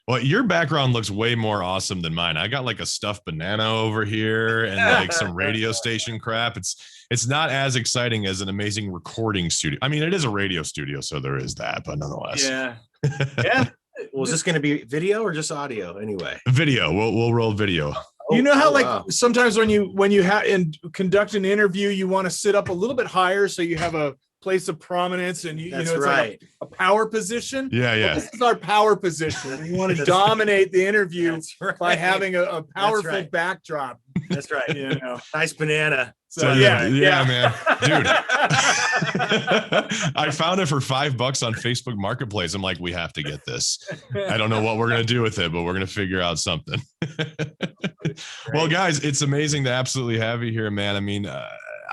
Well, your background looks way more awesome than mine. I got like a stuffed banana over here and like some radio station crap. It's not as exciting as an amazing recording studio. I mean, it is a radio studio, so there is that, but nonetheless. Yeah. Yeah. Well, is this going to be video or just audio anyway? Video. We'll roll video. You know how sometimes when you have and conduct an interview, you want to sit up a little bit higher so you have a place of prominence, and it's like a power position. Yeah. Well, this is our power position. You want to dominate the interview by having a powerful backdrop. That's right. Nice banana. So yeah, man, dude. I found it for $5 on Facebook Marketplace. I'm like, we have to get this. I don't know what we're gonna do with it, but we're gonna figure out something. Well, guys, it's amazing to absolutely have you here, man. I mean,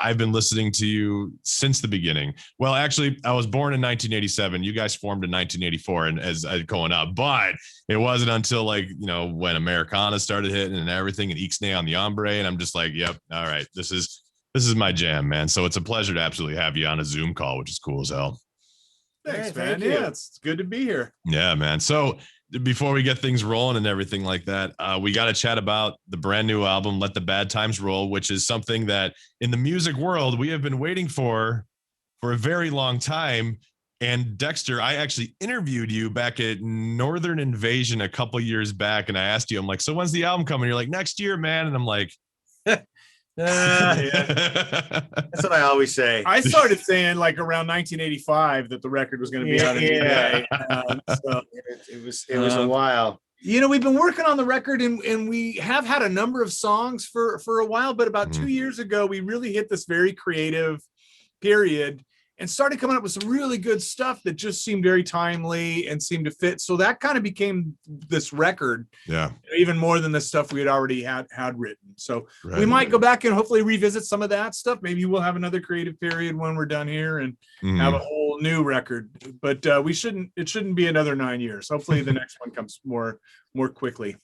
I've been listening to you since the beginning. Well, actually, I was born in 1987. You guys formed in 1984, and as going up, but it wasn't until when Americana started hitting and everything, and Ixnay on the Hombre, and I'm just like, yep, all right, this is my jam, man. So it's a pleasure to absolutely have you on a Zoom call, which is cool as hell. Thanks, man. Yeah, it's good to be here. Yeah, man. So before we get things rolling and everything like that, we got to chat about the brand new album, Let the Bad Times Roll, which is something that in the music world we have been waiting for a very long time. And Dexter, I actually interviewed you back at Northern Invasion a couple years back, and I asked you, I'm like, so when's the album coming? You're like, next year, man. And I'm like, yeah. That's what I always say. I started saying like around 1985 that the record was going to be out. So it was a while. We've been working on the record, and we have had a number of songs for a while, but about 2 years ago, we really hit this very creative period and started coming up with some really good stuff that just seemed very timely and seemed to fit. So that kind of became this record. Yeah. Even more than the stuff we had already had written. So we might go back and hopefully revisit some of that stuff. Maybe we'll have another creative period when we're done here and have a whole new record. But it shouldn't be another 9 years. Hopefully the next one comes more quickly.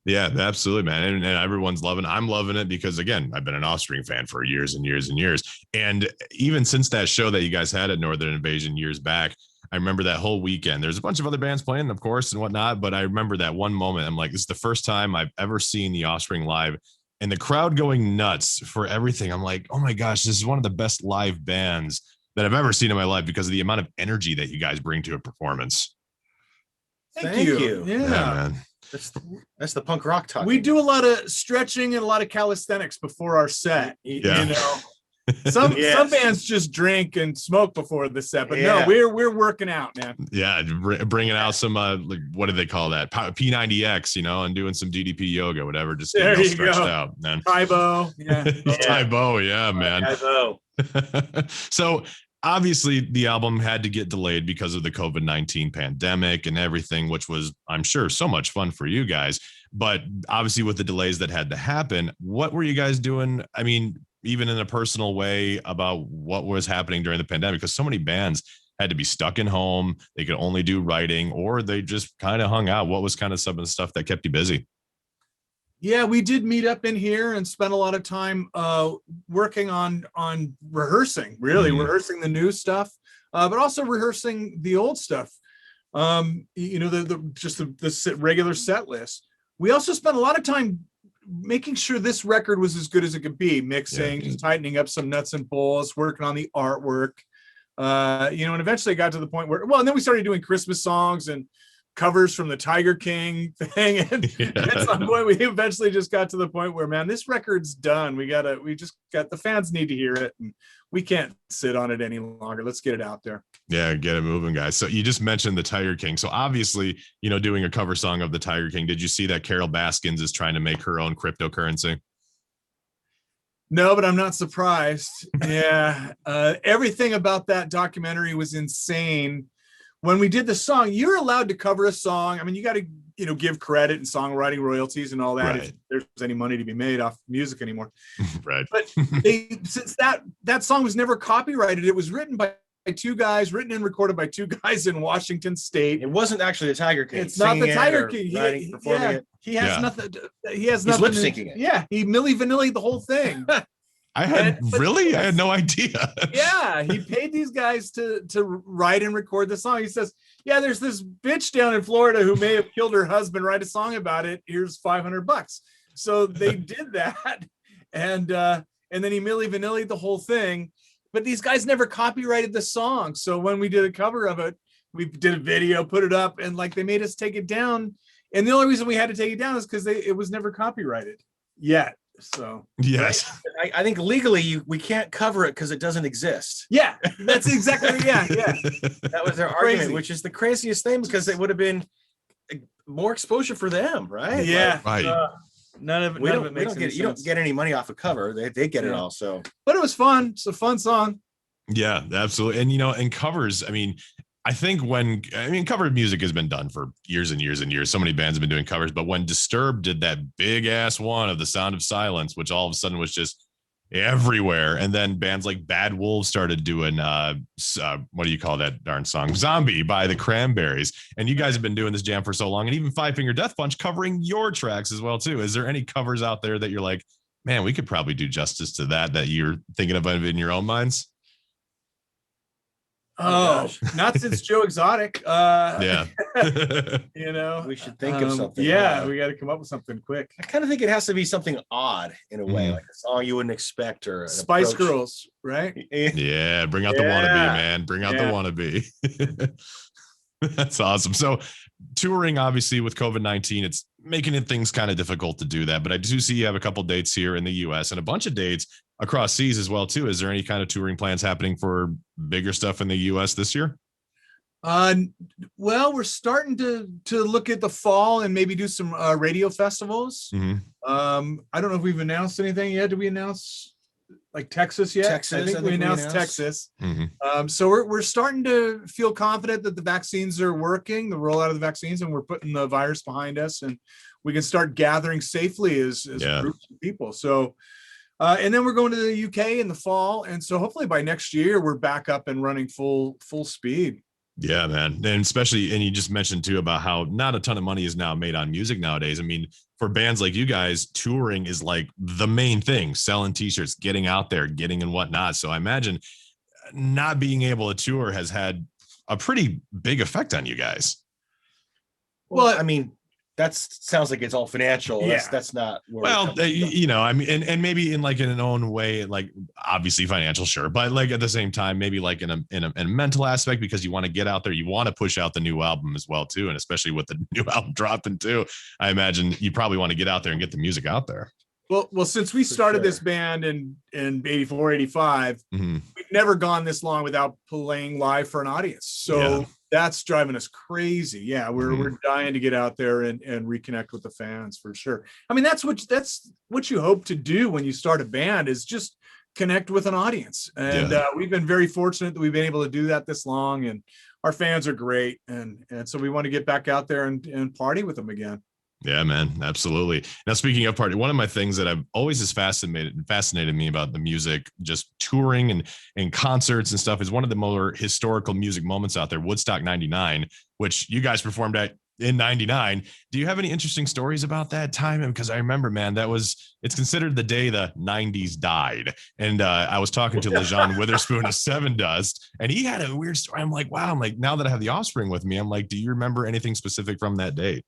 Yeah, absolutely, man. And everyone's loving it. I'm loving it because, again, I've been an Offspring fan for years and years and years. And even since that show that you guys had at Northern Invasion years back, I remember that whole weekend. There's a bunch of other bands playing, of course, and whatnot. But I remember that one moment. I'm like, this is the first time I've ever seen the Offspring live, and the crowd going nuts for everything. I'm like, oh my gosh, this is one of the best live bands that I've ever seen in my life because of the amount of energy that you guys bring to a performance. Thank you. Yeah, man. That's the punk rock talk. We do a lot of stretching and a lot of calisthenics before our set. Yeah. Some bands just drink and smoke before the set, but no, we're working out, man. Yeah, bringing out some what do they call that? P90X, and doing some DDP yoga, whatever. Just getting stretched out, man. Taibo, Taibo, yeah, man. Taibo. So obviously the album had to get delayed because of the COVID-19 pandemic and everything, which was, I'm sure, so much fun for you guys. But obviously with the delays that had to happen, what were you guys doing? I mean, even in a personal way about what was happening during the pandemic, because so many bands had to be stuck in home. They could only do writing, or they just kind of hung out. What was kind of some of the stuff that kept you busy? Yeah, we did meet up in here and spend a lot of time working on rehearsing, rehearsing the new stuff, but also rehearsing the old stuff. The regular set list. We also spent a lot of time making sure this record was as good as it could be, mixing, just tightening up some nuts and bolts, working on the artwork. And eventually got to the point where, and then we started doing Christmas songs and covers from the Tiger King thing, and at some point we eventually just got to the point where, man, this record's done. We just got the fans need to hear it, and we can't sit on it any longer. Let's get it out there. Yeah, get it moving, guys. So you just mentioned the Tiger King. So obviously, doing a cover song of the Tiger King. Did you see that Carol Baskins is trying to make her own cryptocurrency? No, but I'm not surprised. Yeah, everything about that documentary was insane. When we did the song, you're allowed to cover a song. I mean, you got to, give credit and songwriting royalties and all that. Right. If there's any money to be made off music anymore. Right. But since that song was never copyrighted, it was written by two guys, written and recorded by two guys in Washington State. It wasn't actually the Tiger King. It's not the Tiger King. He has nothing. He has nothing. He's lip syncing it. Yeah. He Milli Vanilli the whole thing. I had no idea. Yeah, he paid these guys to write and record the song. He says, yeah, there's this bitch down in Florida who may have killed her husband. Write a song about it. Here's $500. So they did that, and then he Milli Vanilli'd the whole thing. But these guys never copyrighted the song. So when we did a cover of it, we did a video, put it up, and like they made us take it down. And the only reason we had to take it down is because it was never copyrighted yet. So yes, I think legally we can't cover it because it doesn't exist. Yeah, that's exactly yeah. That was their argument, which is the craziest thing because it would have been more exposure for them, right? Yeah, right. None of it makes any sense. You don't get any money off a cover. They get it all. So, but it was fun. It's a fun song. Yeah, absolutely. And and covers. I mean, I think cover music has been done for years and years and years. So many bands have been doing covers, but when Disturbed did that big ass one of The Sound of Silence, which all of a sudden was just everywhere, and then bands like Bad Wolves started doing what do you call that darn song, Zombie by the Cranberries, and you guys have been doing this jam for so long, and even Five Finger Death Punch covering your tracks as well too. Is there any covers out there that you're like, man, we could probably do justice to that you're thinking of in your own minds? Oh, not since Joe Exotic. Yeah. We should think of something. Yeah, we got to come up with something quick. I kind of think it has to be something odd in a way, like a song you wouldn't expect, or Spice Girls, right? Yeah, bring out the wannabe, man. Bring out the wannabe. That's awesome. So touring, obviously, with COVID-19, it's making things kind of difficult to do that. But I do see you have a couple dates here in the US and a bunch of dates across seas as well, too. Is there any kind of touring plans happening for bigger stuff in the US this year? Well, we're starting to look at the fall and maybe do some radio festivals. Mm-hmm. I don't know if we've announced anything yet. Did we announce like Texas yet? Texas, I think we announced Texas. Mm-hmm. So we're starting to feel confident that the vaccines are working, the rollout of the vaccines, and we're putting the virus behind us, and we can start gathering safely as groups of people. So, and then we're going to the UK in the fall, and so hopefully by next year we're back up and running full speed. Yeah, man. And especially, and you just mentioned too about how not a ton of money is now made on music nowadays. I mean, for bands like you guys, touring is like the main thing, selling t-shirts, getting out there, getting and whatnot. So I imagine not being able to tour has had a pretty big effect on you guys. Well, I mean, that sounds like it's all financial. Yeah. That's not where I mean, and maybe in an own way, like obviously financial, sure, but like at the same time, maybe like in a mental aspect, because you want to get out there, you want to push out the new album as well too, and especially with the new album dropping too, I imagine you probably want to get out there and get the music out there. Well, since we started this band in 84, 85, we've never gone this long without playing live for an audience. So that's driving us crazy. Yeah, we're dying to get out there and reconnect with the fans for sure. I mean, that's what you hope to do when you start a band, is just connect with an audience. And we've been very fortunate that we've been able to do that this long, and our fans are great. And so we want to get back out there and party with them again. Yeah, man, absolutely. Now, speaking of party, one of my things that I've always has fascinated me about the music, just touring and concerts and stuff, is one of the more historical music moments out there, Woodstock 99, which you guys performed at in 99. Do you have any interesting stories about that time? Because I remember, man, it's considered the day the 90s died. And I was talking to Lejean Witherspoon of Seven Dust, and he had a weird story. I'm like, wow. I'm like, now that I have the Offspring with me, I'm like, do you remember anything specific from that date?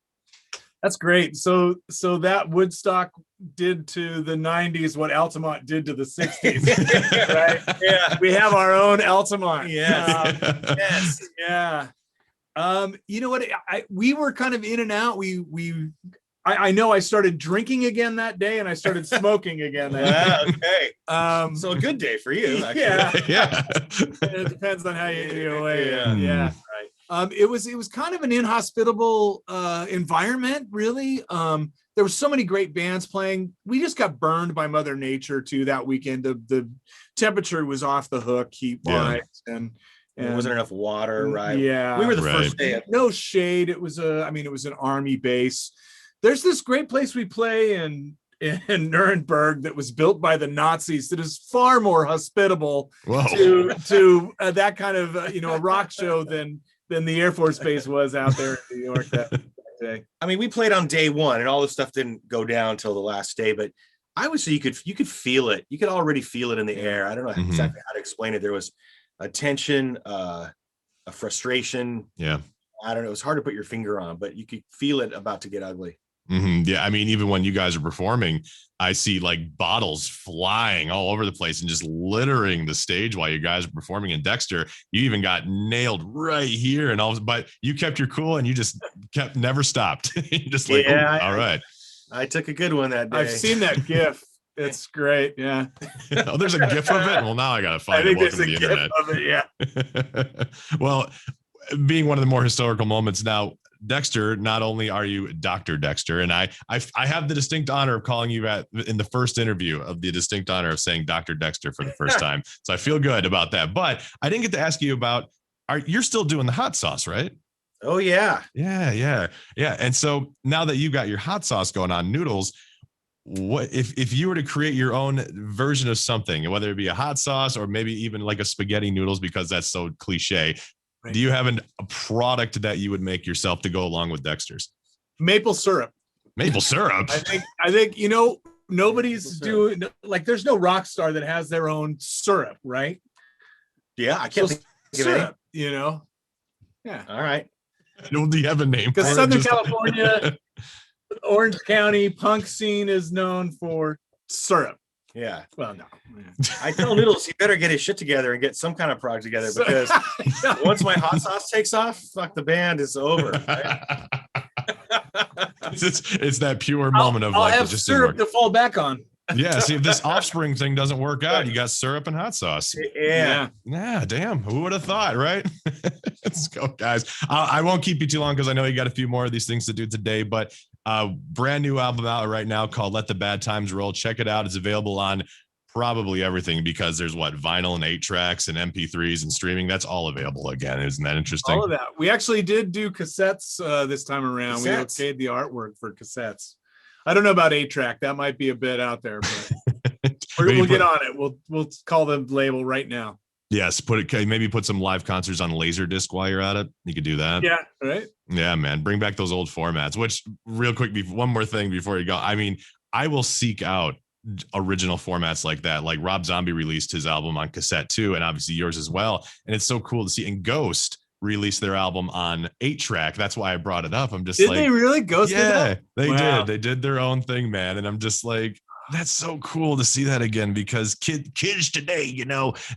That's great. So that Woodstock did to the 90s what Altamont did to the 60s, right? Yeah, we have our own Altamont. Yeah. Yes. Yeah. You know what? We were kind of in and out. I know I started drinking again that day, and I started smoking again. Okay. So a good day for you. Actually. Yeah. It depends on how you weigh. Yeah. Right. It was kind of an inhospitable environment, really. There were so many great bands playing. We just got burned by Mother Nature too that weekend. The temperature was off the hook, heat-wise, and there wasn't enough water, right? Yeah, we were the first day. No shade. It was an army base. There's this great place we play in Nuremberg that was built by the Nazis that is far more hospitable to that kind of a rock show than the Air Force Base was out there in New York that day. I mean, we played on day one, and all this stuff didn't go down until the last day. But I would say you could feel it. You could already feel it in the air. I don't know exactly how to explain it. There was a tension, a frustration. Yeah. I don't know. It was hard to put your finger on, but you could feel it about to get ugly. Yeah, I mean, even when you guys are performing, I see like bottles flying all over the place and just littering the stage while you guys are performing. And Dexter, you even got nailed right here, and all, but you kept your cool and you just never stopped. You just like, all right. I took a good one that day. I've seen that GIF. It's great. Yeah. Oh, there's a GIF of it. Well, now I gotta find it. Welcome to the internet. Of it, yeah. Well, being one of the more historical moments now, Dexter, not only are you Dr. Dexter, and I have the distinct honor of calling you in the first interview of the distinct honor of saying Dr. Dexter for the first time. So I feel good about that. But I didn't get to ask you about, you're still doing the hot sauce, right? Oh, yeah. Yeah. And so now that you got your hot sauce going on, Noodles, what if you were to create your own version of something, whether it be a hot sauce or maybe even like a spaghetti noodles, because that's so cliche. Right. Do you have a product that you would make yourself to go along with Dexter's? Maple syrup. Maple syrup. I think nobody's doing, like, there's no rock star that has their own syrup, right? Yeah, I can't think of syrup, Yeah. All right. Do you have a name? Because Southern California, Orange County punk scene is known for syrup. Yeah. Well, no. I tell Noodles he better get his shit together and get some kind of product together, because once my hot sauce takes off, fuck, the band is over. Right? it's that pure moment of I'll like, have just syrup to fall back on. Yeah. See, if this Offspring thing doesn't work out, you got syrup and hot sauce. Yeah. Damn. Who would have thought, right? Let's go, guys. I won't keep you too long because I know you got a few more of these things to do today, but brand new album out right now called Let the Bad Times Roll. Check it out. It's available on probably everything, because there's vinyl and 8 tracks and MP3s and streaming. That's all available again. Isn't that interesting? All of that. We actually did do cassettes this time around. Cassettes. We okayed the artwork for cassettes. I don't know about 8 track. That might be a bit out there, but we'll get on it. We'll call the label right now. Yes, maybe put some live concerts on Laserdisc while you're at it. You could do that. Yeah, right. Yeah, man. Bring back those old formats. Which, real quick, one more thing before you go. I mean, I will seek out original formats like that. Like Rob Zombie released his album on cassette too, and obviously yours as well. And it's so cool to see. And Ghost released their album on 8 track. That's why I brought it up. I'm just did they really? Ghost? Yeah, they did. They did their own thing, man. And I'm just like, that's so cool to see that again, because kids today,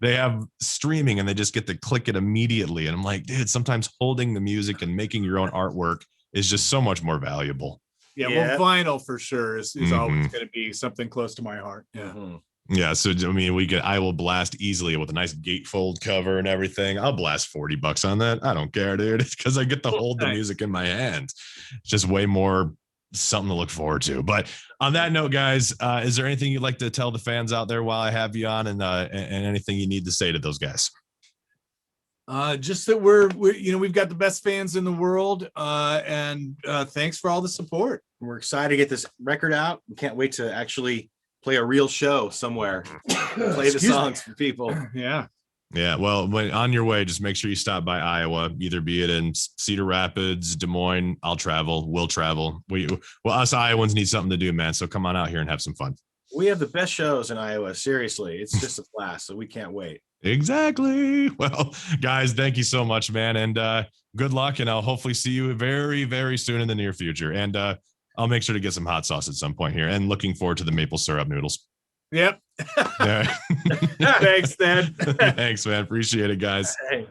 they have streaming and they just get to click it immediately. And I'm like, dude, sometimes holding the music and making your own artwork is just so much more valuable. Yeah. Well, vinyl for sure is always going to be something close to my heart. Yeah. Mm-hmm. Yeah. So, I mean, I will blast easily with a nice gatefold cover and everything. I'll blast $40 on that. I don't care, dude. It's because I get to hold the music in my hands. It's just way more something to look forward to. But on that note, guys, is there anything you'd like to tell the fans out there while I have you on, and anything you need to say to those guys? Just that we've got the best fans in the world, and thanks for all the support. We're excited to get this record out. We can't wait to actually play a real show somewhere. Play the songs for people. Yeah. Well, when on your way, just make sure you stop by Iowa, either be it in Cedar Rapids, Des Moines. We'll travel. Us Iowans need something to do, man. So come on out here and have some fun. We have the best shows in Iowa. Seriously. It's just a blast. So we can't wait. Exactly. Well, guys, thank you so much, man. And good luck. And I'll hopefully see you very, very soon in the near future. And I'll make sure to get some hot sauce at some point here, and looking forward to the maple syrup noodles. Yep. Yeah. Thanks, Dad. Thanks, man. Appreciate it, guys. Hey.